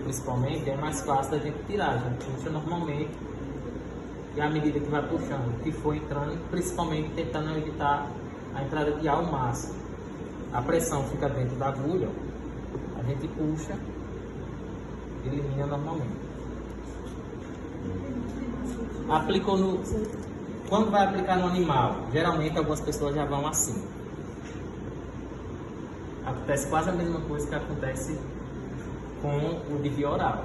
Principalmente é mais fácil da gente tirar, a gente puxa normalmente e à medida que vai puxando, que for entrando, principalmente tentando evitar a entrada de ar ao máximo. A pressão fica dentro da agulha, a gente puxa e elimina normalmente. Aplicou no... Quando vai aplicar no animal, geralmente algumas pessoas já vão assim. Acontece quase a mesma coisa que acontece com o de via oral.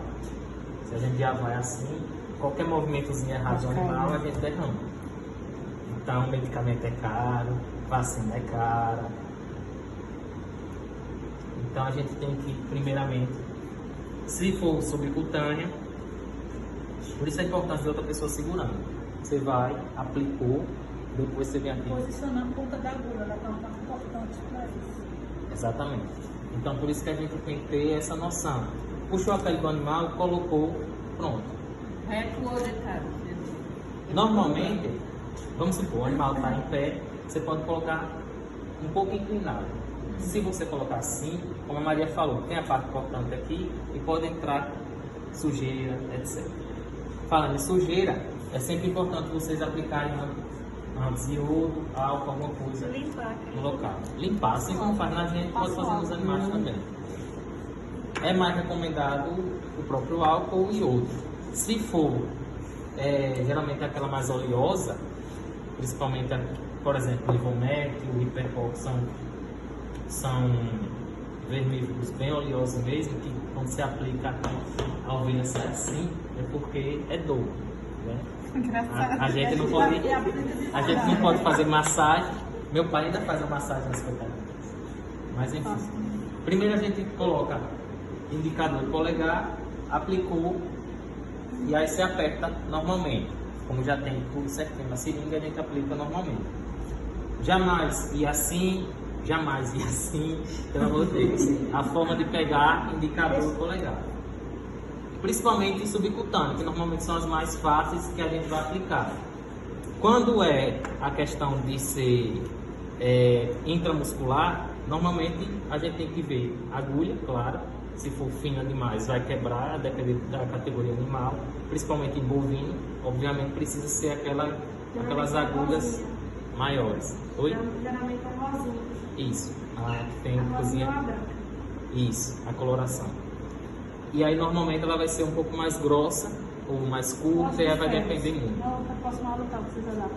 Se a gente já vai assim, qualquer movimentozinho errado do animal, a gente derrama. Então, o medicamento é caro, vacina é cara. Então, a gente tem que, primeiramente, se for subcutânea, por isso a importância de outra pessoa segurando. Você vai, aplicou, depois você vem aqui. Posiciona a ponta da agulha, ela está muito importante para isso. Exatamente. Então, por isso que a gente tem que ter essa noção. Puxou a pele do animal, colocou, pronto. Reto ou deitado? Normalmente, vamos supor, o animal está em pé, você pode colocar um pouco inclinado. Se você colocar assim, como a Maria falou, tem a parte cortante aqui e pode entrar sujeira, etc. Falando em sujeira, é sempre importante vocês aplicarem antes iodo, álcool, alguma coisa no local. Limpar, assim como faz na gente, pode fazer nos animais também. É mais recomendado o próprio álcool ou iodo. Se for, geralmente aquela mais oleosa, principalmente, por exemplo, o Ivomec, o Hiperpol, são vermífugos bem oleosos mesmo, que quando se aplica a ovelha sai assim, é porque é dor. Né? A gente não pode fazer massagem. Meu pai ainda faz a massagem nas coitadas. Mas enfim. Primeiro a gente coloca indicador de polegar, aplicou e aí você aperta normalmente. Como já tem tudo certinho na seringa, a gente aplica normalmente. Jamais ir assim, pelo amor de Deus. A forma de pegar indicador de polegar. Principalmente subcutâneo, que normalmente são as mais fáceis que a gente vai aplicar. Quando é a questão de ser intramuscular, normalmente a gente tem que ver agulha, claro. Se for fina demais, vai quebrar, a depender da categoria animal, principalmente em bovino, obviamente precisa ser aquelas agulhas maiores. Oi? Geralmente é rosinha. Isso, tem cozinha. Isso, a coloração. E aí normalmente ela vai ser um pouco mais grossa ou mais curta, e aí vai depender muito. Não, eu posso mal lutar, precisa lá.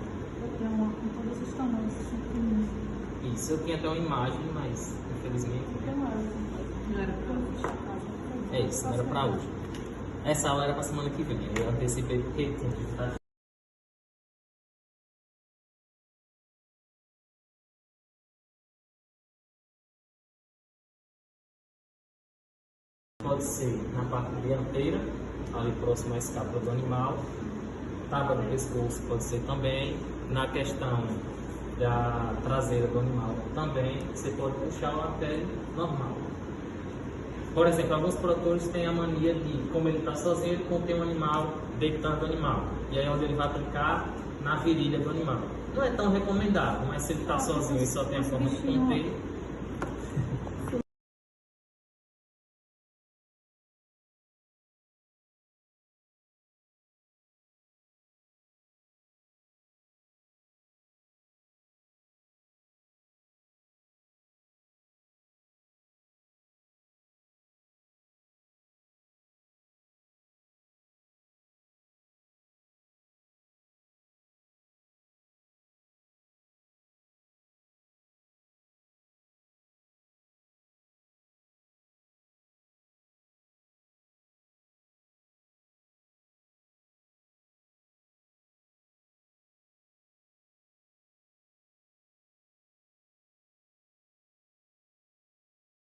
Eu tenho uma com todos os tamanhos, assim. Isso, eu tinha até uma imagem, mas infelizmente Não era pra hoje. é isso, não era pra hoje. Essa aula era pra semana que vem, eu antecipei porque tinha que estar. Pode ser na parte dianteira, ali próximo à escápula do animal. Tábua do pescoço pode ser também. Na questão da traseira do animal também, você pode puxar uma pele normal. Por exemplo, alguns produtores têm a mania de, como ele está sozinho, ele contém um animal deitando o animal. E aí onde ele vai aplicar? Na virilha do animal. Não é tão recomendado, mas se ele está sozinho e só tem a forma de conter,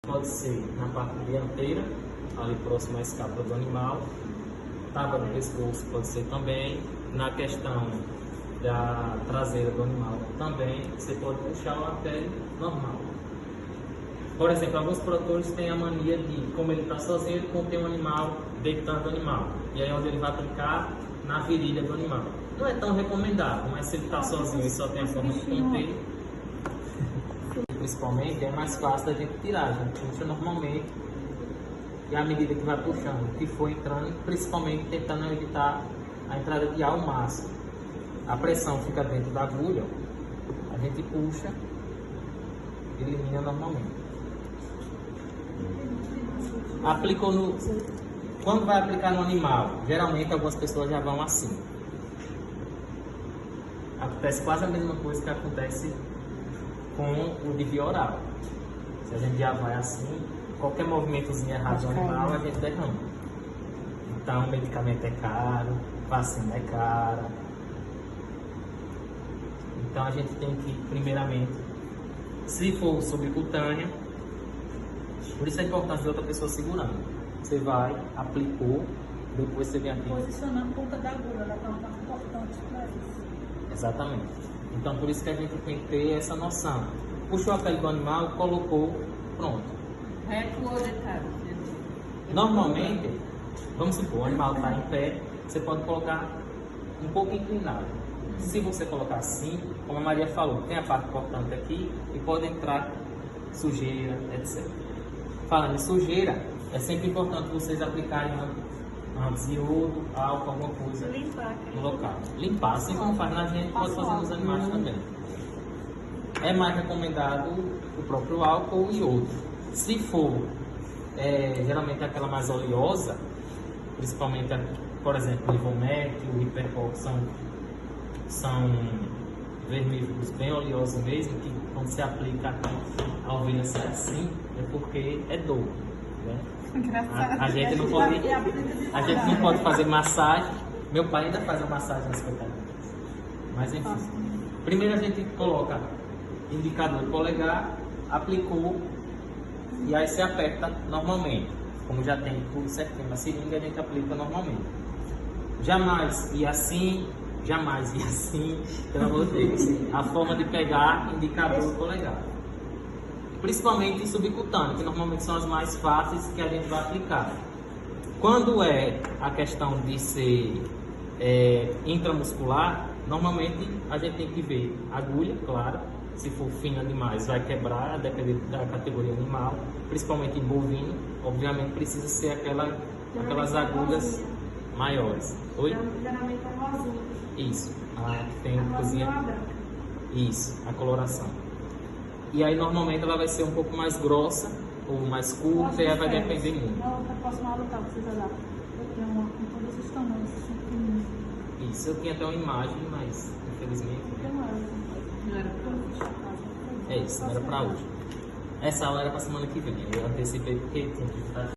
pode ser na parte dianteira, ali próximo à escápula do animal. Tábua do pescoço pode ser também. Na questão da traseira do animal também, você pode puxar uma pele normal. Por exemplo, alguns produtores têm a mania de, como ele está sozinho, ele contém um animal deitando o animal. E aí onde ele vai aplicar? Na virilha do animal. Não é tão recomendado, mas se ele está sozinho e só tem a forma de conter, principalmente, é mais fácil da gente tirar. A gente puxa normalmente E à medida que vai puxando, que for entrando, principalmente tentando evitar a entrada de ar ao máximo. A pressão fica dentro da agulha, ó. A gente puxa e elimina normalmente. Aplicou no... Quando vai aplicar no animal, geralmente algumas pessoas já vão assim. Acontece quase a mesma coisa que acontece com o de via oral. Se a gente já vai assim, qualquer movimentozinho errado do animal, a gente derrama. Então, o medicamento é caro, vacina é cara. Então, a gente tem que, primeiramente, se for subcutânea, por isso a importância de outra pessoa segurando. Você vai, aplicou, depois você vem aqui. Posicionar a ponta da agulha, ela é uma parte importante para isso. Exatamente. Então, por isso que a gente tem que ter essa noção. Puxou a pele do animal, colocou, pronto. Reto ou deitado? Normalmente, vamos supor, o animal está em pé, você pode colocar um pouco inclinado. Se você colocar assim, como a Maria falou, tem a parte cortante aqui e pode entrar sujeira, etc. Falando em sujeira, é sempre importante vocês aplicarem antes iodo, álcool, alguma coisa Limpar. no local. Limpar, assim como faz na gente, pode fazer nos animais também. É mais recomendado o próprio álcool ou iodo. Se for, geralmente aquela mais oleosa, principalmente, por exemplo, o Ivomec, o Hiperpol, são vermífugos bem oleosos mesmo, que quando se aplica a ovelha sai assim, é porque é dor. Né? Engraçado. A gente não pode fazer massagem. Meu pai ainda faz a massagem nas coitadas. Mas enfim. Primeiro a gente coloca indicador de polegar, aplicou e aí você aperta normalmente. Como já tem tudo certinho na seringa, a gente aplica normalmente. Jamais ir assim, jamais ir assim, pelo amor de Deus. A forma de pegar indicador de polegar. Principalmente subcutâneo, que normalmente são as mais fáceis que a gente vai aplicar. Quando é a questão de ser intramuscular, normalmente a gente tem que ver agulha, claro. Se for fina demais, vai quebrar, a depender da categoria animal, principalmente em bovino. Obviamente precisa ser aquelas agulhas maiores. Oi? Geralmente é rosinha. Isso. Tem A rosinha ou a branca. Isso, a coloração. E aí normalmente ela vai ser um pouco mais grossa ou mais curta, e aí vai depender muito. Na outra próxima aula tá, vocês olharem. Eu tenho uma com todos os tamanhos, assim, pequenininho. Isso, eu tinha até uma imagem, mas infelizmente Tem uma Não era pra é isso, não era pra hoje. Essa aula era pra semana que vem, eu antecipei porque tinha que estar